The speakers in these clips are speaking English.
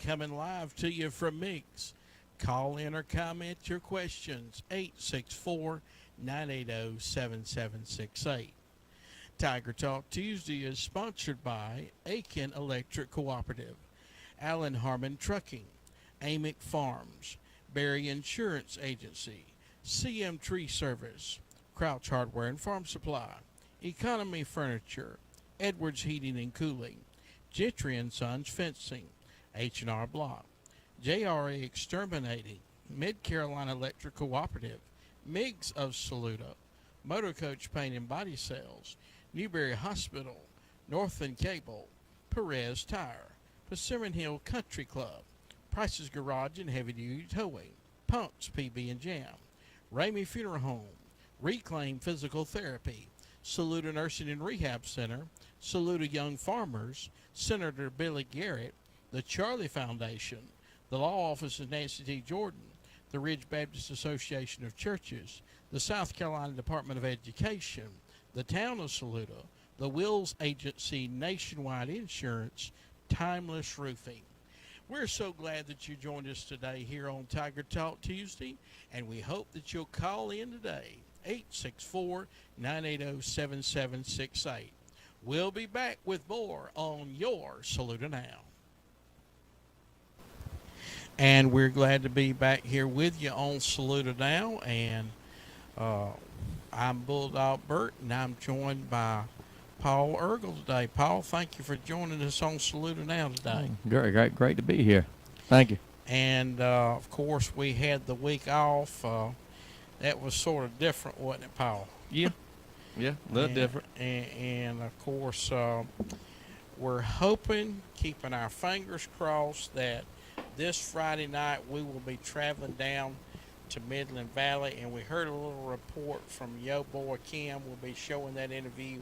coming live to you from MIGS. Call in or comment your questions, 864-980-7768. Tiger Talk Tuesday is sponsored by Aiken Electric Cooperative, Allen Harmon Trucking, Amick Farms, Berry Insurance Agency, CM Tree Service, Crouch Hardware and Farm Supply, Economy Furniture, Edwards Heating and Cooling, Gentry & Sons Fencing, H&R Block, JRA Exterminating, Mid-Carolina Electric Cooperative, MIGS of Saluda, Motor Coach Paint and Body Sales, Newberry Hospital, Northland Cable, Perez Tire, Persimmon Hill Country Club, Price's Garage and Heavy Duty Towing, Punks PB and Jam, Ramey Funeral Home, Reclaim Physical Therapy, Saluda Nursing and Rehab Center, Saluda Young Farmers, Senator Billy Garrett, the Charlie Foundation, the Law Office of Nancy T. Jordan, the Ridge Baptist Association of Churches, the South Carolina Department of Education, the Town of Saluda, the Wills Agency Nationwide Insurance, Timeless Roofing. We're so glad that you joined us today here on Tiger Talk Tuesday, and we hope that you'll call in today, 864-980-7768. We'll be back with more on your Saluda Now. And we're glad to be back here with you on Saluda Now, and I'm Bulldog Bert, and I'm joined by Paul Ergel today. Paul, thank you for joining us on Saluda Now today. Great to be here. Thank you. And, of course, we had the week off. That was sort of different, wasn't it, Paul? Yeah, a little different. And of course, we're hoping, keeping our fingers crossed, that this Friday night we will be traveling down to Midland Valley, and we heard a little report from Yo Boy Kim. We'll be showing that interview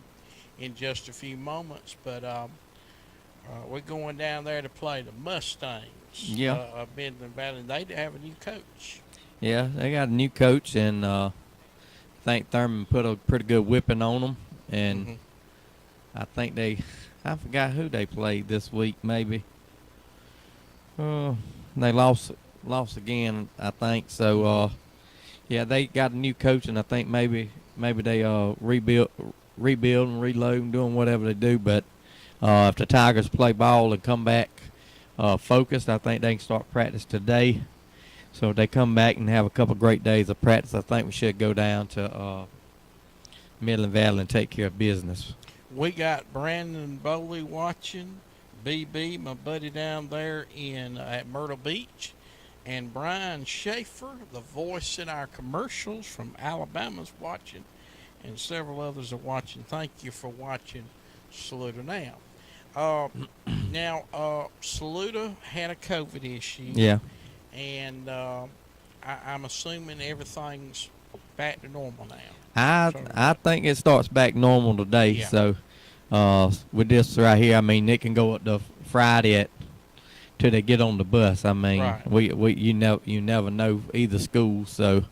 in just a few moments, but we're going down there to play the Mustangs of Midland Valley, and they have a new coach. Yeah, they got a new coach, and I think Thurman put a pretty good whipping on them, and I think I forgot who they played this week, maybe. They lost again, I think. So, yeah, they got a new coach, and I think maybe they rebuild and reload and doing whatever they do. But if the Tigers play ball and come back focused, I think they can start practice today. So if they come back and have a couple great days of practice, I think we should go down to Midland Valley and take care of business. We got Brandon Bowley watching, BB, my buddy down there at Myrtle Beach, and Brian Schaefer, the voice in our commercials from Alabama's watching, and several others are watching. Thank you for watching Saluda Now. Saluda had a COVID issue. Yeah. And I'm assuming everything's back to normal now. I think it starts back normal today. Yeah. So with this right here, I mean, it can go up to Friday till they get on the bus. I mean, right. you never know either school. So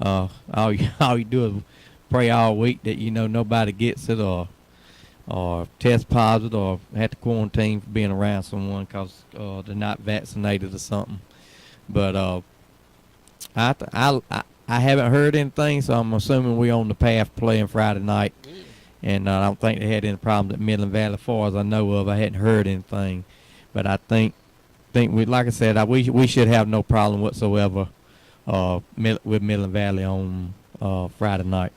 all you do is pray all week that nobody gets it or test positive or have to quarantine for being around someone because they're not vaccinated or something. But I haven't heard anything, so I'm assuming we're on the path playing Friday night. And I don't think they had any problems at Midland Valley, as far as I know of. I hadn't heard anything, but I think we, like I said, we should have no problem whatsoever with Midland Valley on Friday night.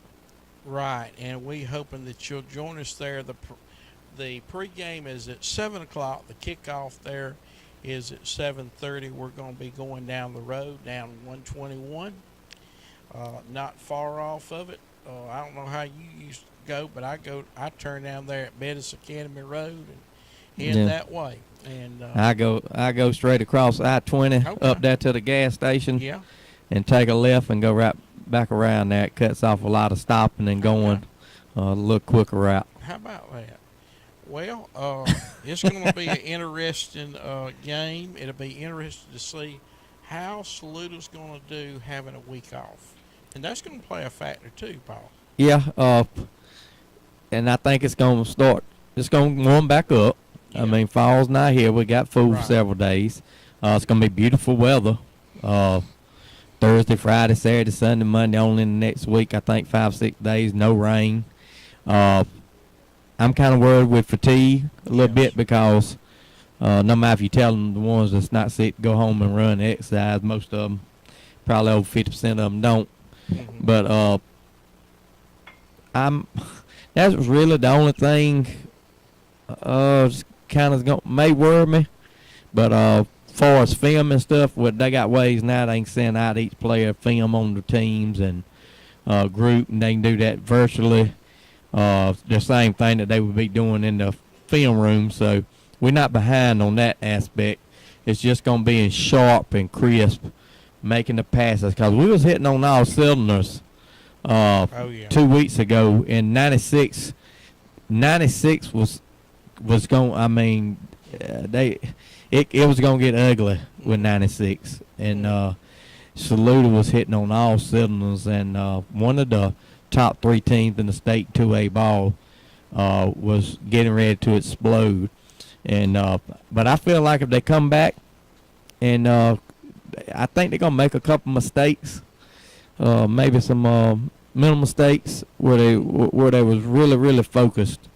Right, and we hoping that you'll join us there. The pregame is at 7:00. The kickoff there is at 7:30. We're going to be going down the road, down 121, not far off of it. I don't know how you used to go, but I turn down there at Bettis Academy Road and head that way. And I go straight across I-20 up there to the gas station, and take a left and go right back around there. It cuts off a lot of stopping and going a little quicker route. How about that? Well, it's going to be an interesting game. It'll be interesting to see how Saluda's going to do having a week off. And that's going to play a factor too, Paul. Yeah, and I think it's going to warm back up. Yeah. I mean, fall's not here. We got food for several days. It's going to be beautiful weather. Thursday, Friday, Saturday, Sunday, Monday, only in the next week. I think 5-6 days, no rain. I'm kind of worried with fatigue a little bit because no matter if you tell them the ones that's not sick go home and run exercise, most of them, probably over 50% of them don't. Mm-hmm. But that's really the only thing kind of may worry me. But as far as film and stuff, they got ways now they can send out each player film on the teams and group, and they can do that virtually. The same thing that they would be doing in the film room. So we're not behind on that aspect. It's just going to be in sharp and crisp, making the passes. Because we was hitting on all cylinders 2 weeks ago. In 96 was going, I mean, it was going to get ugly with 96. And Saluda was hitting on all cylinders. And one of the top 3 teams in the state 2A ball was getting ready to explode. And but I feel like if they come back, and I think they're gonna make a couple mistakes, maybe some mental mistakes where they was really focused,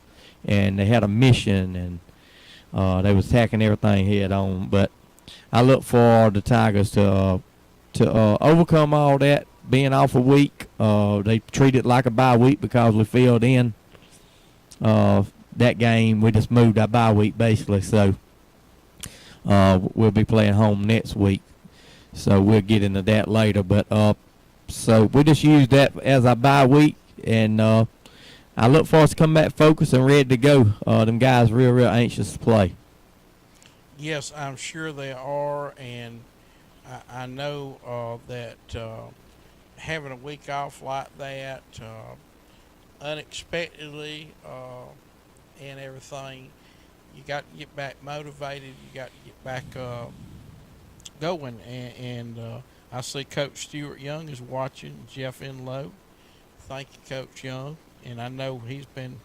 and they had a mission, and they was tackling everything head on. But I look for the Tigers to overcome all that. Being off a week, they treat it like a bye week because we filled in that game. We just moved our bye week basically, so we'll be playing home next week. So we'll get into that later. But so we just use that as our bye week, and I look for us to come back focused and ready to go. Them guys real anxious to play. Yes, I'm sure they are, and I know that having a week off like that unexpectedly and everything, you got to get back motivated. You got to get back going. And I see Coach Stewart Young is watching. Jeff Enlow. Thank you, Coach Young. And I know he's been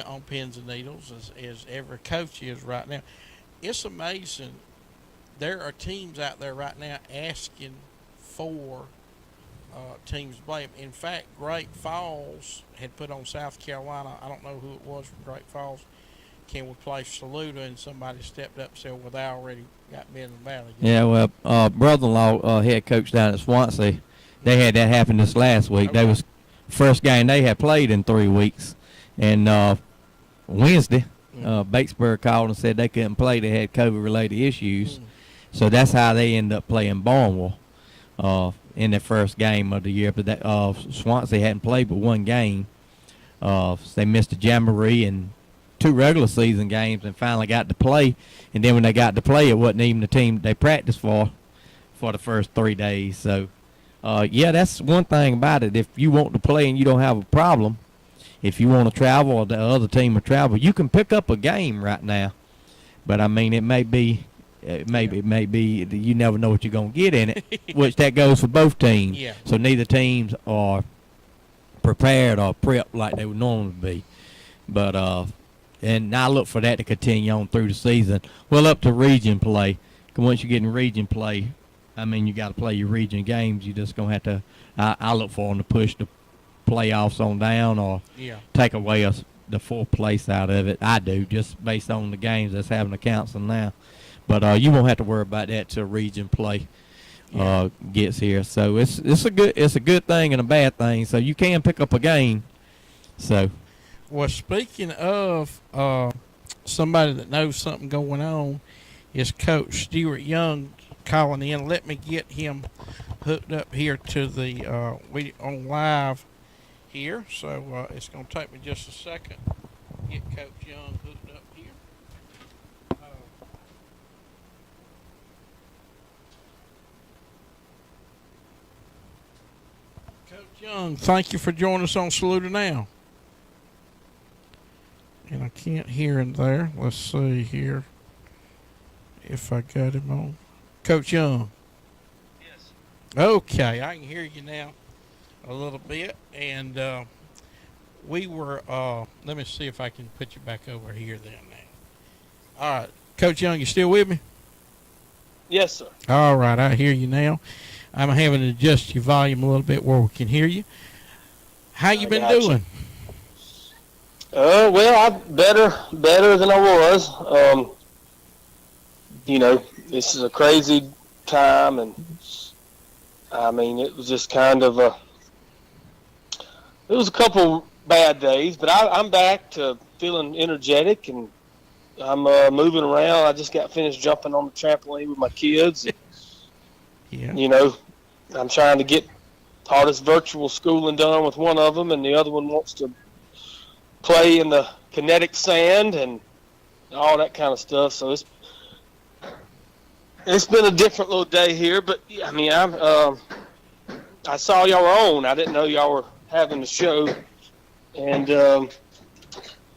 on pins and needles as every coach is right now. It's amazing. There are teams out there right now asking for teams to play. In fact, Great Falls had put on South Carolina. I don't know who it was from Great Falls. Can we play Saluda? And somebody stepped up and said, well, they already got Midland Valley. Yeah, well, brother-in-law, head coach down at Swansea, they had that happen this last week. Okay. That was first game they had played in 3 weeks. And Wednesday, Batesburg called and said they couldn't play. They had COVID-related issues. So that's how they ended up playing Barnwell in their first game of the year. But that, Swansea hadn't played but one game. So they missed a jamboree and 2 regular season games and finally got to play. And then when they got to play, it wasn't even the team they practiced for the first 3 days. So, yeah, that's one thing about it. If you want to play and you don't have a problem, if you want to travel or the other team will travel, you can pick up a game right now. But, I mean, it may be you never know what you're going to get in it, which that goes for both teams. Yeah. So neither teams are prepared or prepped like they would normally be. But and I look for that to continue on through the season. Well, up to region play. Because once you get in region play, I mean, you got to play your region games. You just going to have to I look for them to push the playoffs on down or take away the 4th place out of it. I do, just based on the games that's having to cancel now. But you won't have to worry about that till region play gets here. So it's a good thing and a bad thing. So you can pick up a game. So, well, speaking of somebody that knows something going on, is Coach Stewart Young calling in. Let me get him hooked up here to the we on live here. So it's going to take me just a second to get Coach Young hooked up here. Coach Young, thank you for joining us on Saluda Now. And I can't hear him there. Let's see here if I got him on. Coach Young. Yes. Okay, I can hear you now a little bit. And we were, let me see if I can put you back over here then now. All right, Coach Young, you still with me? Yes, sir. All right, I hear you now. I'm having to adjust your volume a little bit where we can hear you. How you been doing? Well, I'm better than I was. This is a crazy time, and I mean, it was just kind of it was a couple bad days, but I'm back to feeling energetic, and I'm moving around. I just got finished jumping on the trampoline with my kids. Yeah. I'm trying to get all this virtual schooling done with one of them, and the other one wants to play in the kinetic sand and all that kind of stuff. So it's been a different little day here, but I mean, I saw y'all were on. I didn't know y'all were having the show, and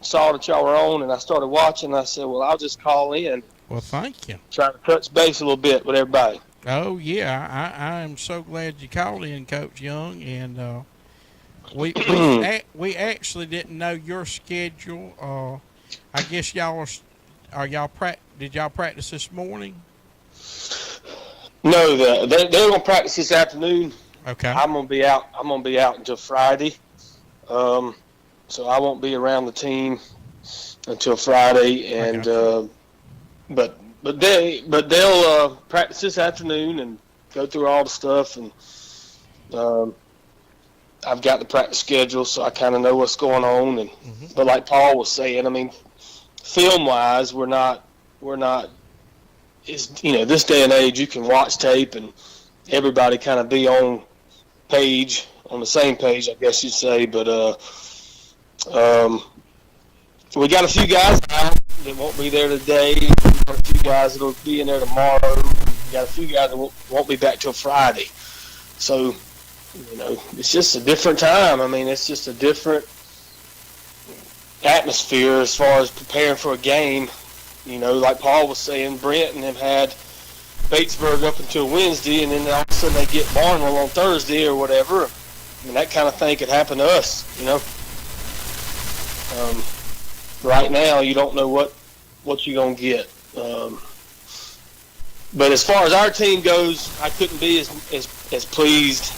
saw that y'all were on, and I started watching. And I said, well, I'll just call in. Well, thank you. Try to touch base a little bit with everybody. Oh, yeah. I am so glad you called in, Coach Young. And we actually didn't know your schedule. I guess did y'all practice this morning? No, they're going to practice this afternoon. Okay. I'm going to be out until Friday. So I won't be around the team until Friday, and but they'll practice this afternoon and go through all the stuff, and I've got the practice schedule, so I kind of know what's going on. And but like Paul was saying, I mean, film wise, we're not. It's, this day and age, you can watch tape and everybody kind of be on the same page, I guess you'd say. But we got a few guys out that won't be there today. We got a few guys that'll be in there tomorrow. We got a few guys that won't be back till Friday. So, it's just a different time. I mean, it's just a different atmosphere as far as preparing for a game. Like Paul was saying, Brent and them had Batesburg up until Wednesday, and then all of a sudden they get Barnwell on Thursday or whatever. I mean, that kind of thing could happen to us, Right now, you don't know what you're going to get. But as far as our team goes, I couldn't be as pleased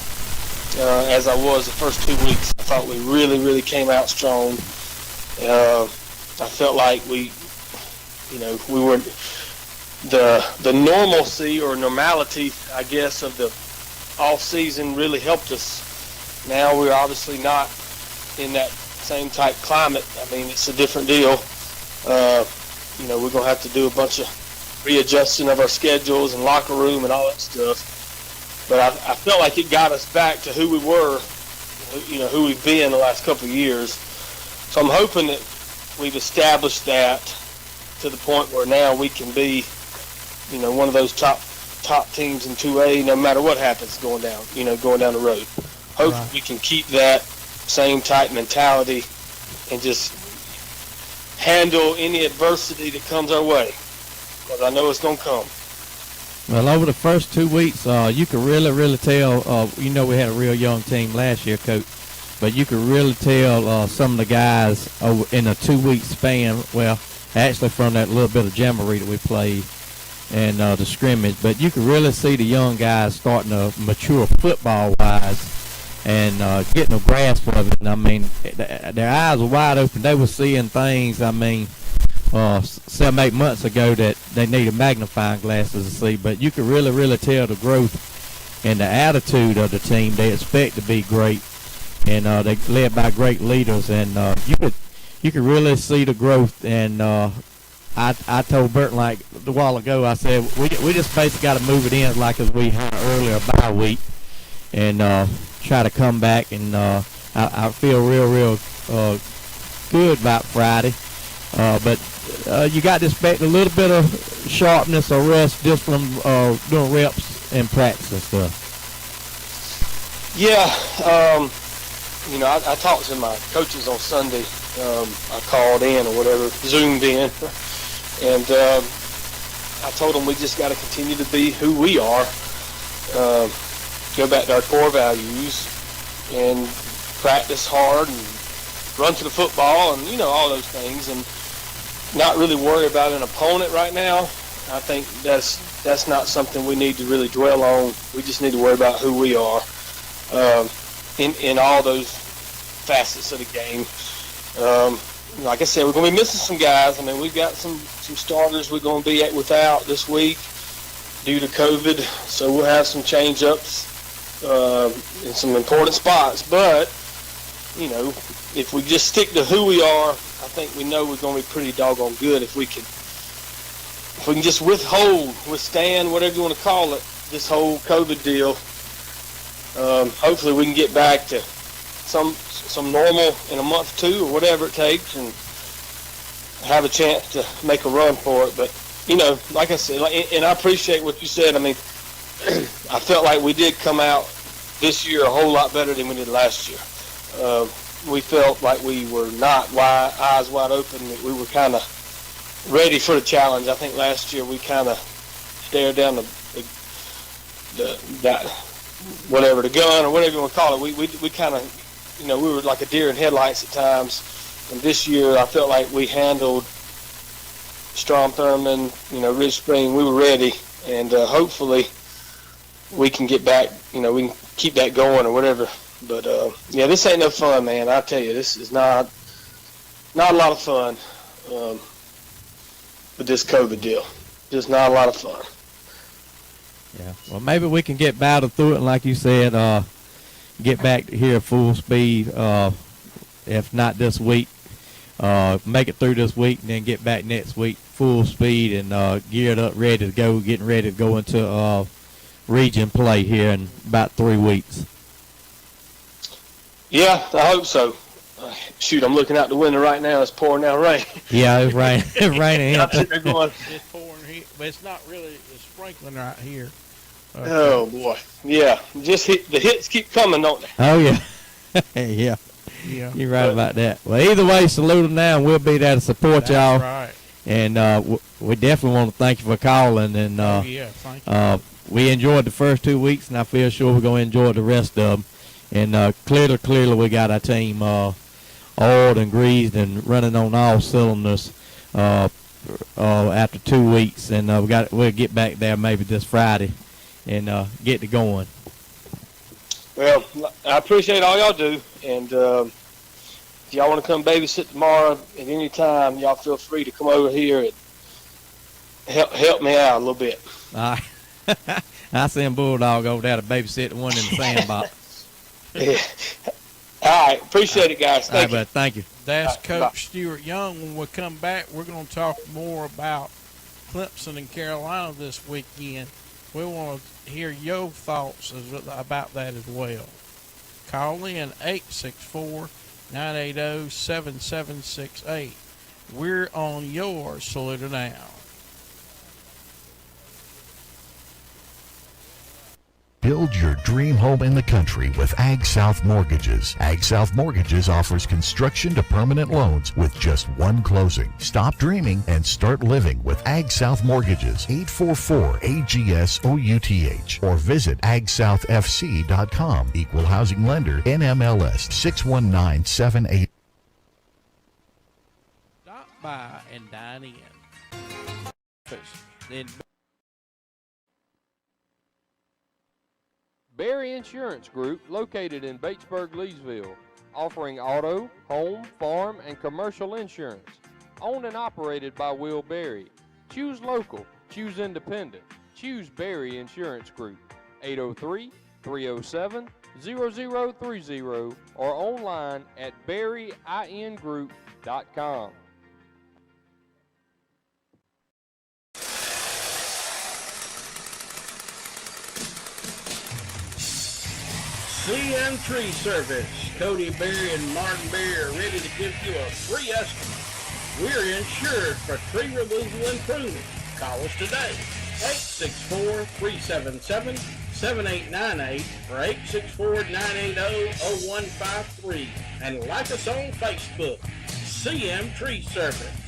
as I was the first 2 weeks. I thought we really, really came out strong. I felt like we were the normalcy or normality, I guess, of the off season really helped us. Now we're obviously not in that same type climate. I mean, it's a different deal. We're going to have to do a bunch of readjusting of our schedules and locker room and all that stuff. But I felt like it got us back to who we were, who we've been the last couple of years. So I'm hoping that we've established that to the point where now we can be, one of those top teams in 2A, no matter what happens going down the road. Hopefully we can keep that same type mentality and just handle any adversity that comes our way, because I know it's going to come. Well, over the first 2 weeks, you could really, really tell, we had a real young team last year, Coach, but you could really tell some of the guys in a 2 week span, well, actually from that little bit of jamboree that we played and the scrimmage, but you could really see the young guys starting to mature football-wise and getting a grasp of it. And, I mean, their eyes were wide open. They were seeing things, 7-8 months ago that they needed magnifying glasses to see, but you could really, really tell the growth and the attitude of the team. They expect to be great, and they led by great leaders, and you could really see the growth. And I told Burton like a while ago, I said we just basically got to move it in like as we had earlier bye week, and try to come back. And I feel real good about Friday, but you got to expect a little bit of sharpness or rust just from doing reps and practice and stuff. Yeah, I talked to my coaches on Sunday. I called in or whatever, Zoomed in, and I told them we just got to continue to be who we are, go back to our core values, and practice hard and run to the football and, all those things. And not really worry about an opponent right now. I think that's not something we need to really dwell on. We just need to worry about who we are in all those facets of the game. Like I said, we're going to be missing some guys. I mean, we've got some starters we're going to be without this week due to COVID, so we'll have some change-ups in some important spots. But, you know, if we just stick to who we are, I think we know we're going to be pretty doggone good if we can just withstand, whatever you want to call it, this whole COVID deal. Hopefully we can get back to some normal in a month or two or whatever it takes and have a chance to make a run for it. But, you know, like I said, and I appreciate what you said. I mean, I felt like we did come out this year a whole lot better than we did last year. We felt like we were not eyes wide open, that we were kind of ready for the challenge. I think last year we kind of stared down the gun or whatever you want to call it. We kind of, you know, we were like a deer in headlights at times. And this year I felt like we handled Strom Thurmond, you know, Ridge Spring. We were ready, and hopefully we can get back, you know, we can keep that going or whatever. But, yeah, this ain't no fun, man. I tell you, this is not a lot of fun with this COVID deal. Just not a lot of fun. Yeah, well, maybe we can get battled through it, and like you said, get back here full speed, if not this week. Make it through this week and then get back next week full speed and geared up, ready to go, getting ready to go into region play here in about 3 weeks. Yeah, I hope so. Shoot, I'm looking out the window right now. It's pouring down rain. Yeah, it's raining. It's raining. They're going. It's pouring here, but it's not really. It's sprinkling right here. Oh boy, yeah. Just the hits keep coming, don't they? Oh yeah, yeah. Yeah, you're right about that. Well, either way, salute them now, and we'll be there to support y'all. Right. And we definitely want to thank you for calling. And yeah, thank you. We enjoyed the first 2 weeks, and I feel sure we're going to enjoy the rest of them. And clearly, we got our team oiled and greased and running on all cylinders after 2 weeks. And we'll get back there maybe this Friday and get to going. Well, I appreciate all y'all do, and if y'all want to come babysit tomorrow at any time, y'all feel free to come over here and help me out a little bit. All right. I send Bulldog over there to babysit the one in the sandbox. Yeah. All right. Appreciate it, guys. Thank you. Thank you. That's Coach bye. Stewart Young. When we come back, we're going to talk more about Clemson and Carolina this weekend. We want to hear your thoughts about that as well. Call in 864-980-7768. We're on your Saluda Now. Build your dream home in the country with Ag South Mortgages. Ag South Mortgages offers construction to permanent loans with just one closing. Stop dreaming and start living with Ag South Mortgages. 844-AGS-OUTH or visit agsouthfc.com. Equal housing lender, NMLS 61978. Stop by and dine in. Berry Insurance Group, located in Batesburg, Leesville, offering auto, home, farm, and commercial insurance. Owned and operated by Will Berry. Choose local. Choose independent. Choose Berry Insurance Group. 803-307-0030 or online at berryingroup.com. CM Tree Service. Cody Berry and Martin Berry are ready to give you a free estimate. We're insured for tree removal and pruning. Call us today. 864-377-7898 or 864-980-0153. And like us on Facebook. CM Tree Service.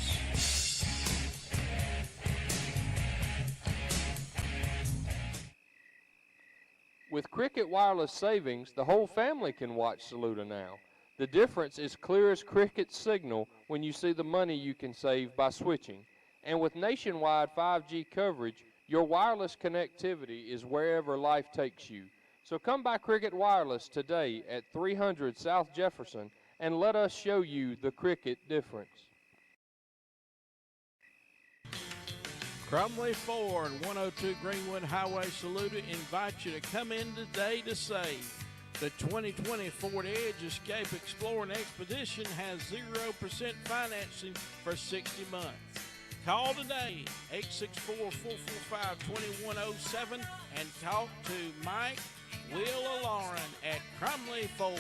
With Cricket Wireless Savings, the whole family can watch Saluda Now. The difference is clear as Cricket's signal when you see the money you can save by switching. And with nationwide 5G coverage, your wireless connectivity is wherever life takes you. So come by Cricket Wireless today at 300 South Jefferson and let us show you the Cricket difference. Crumley Ford, 102 Greenwood Highway, Saluda, invites you to come in today to save. The 2020 Ford Edge Escape Explorer and Expedition has 0% financing for 60 months. Call today, 864-445-2107, and talk to Mike, Will, or Lauren at Crumley Ford.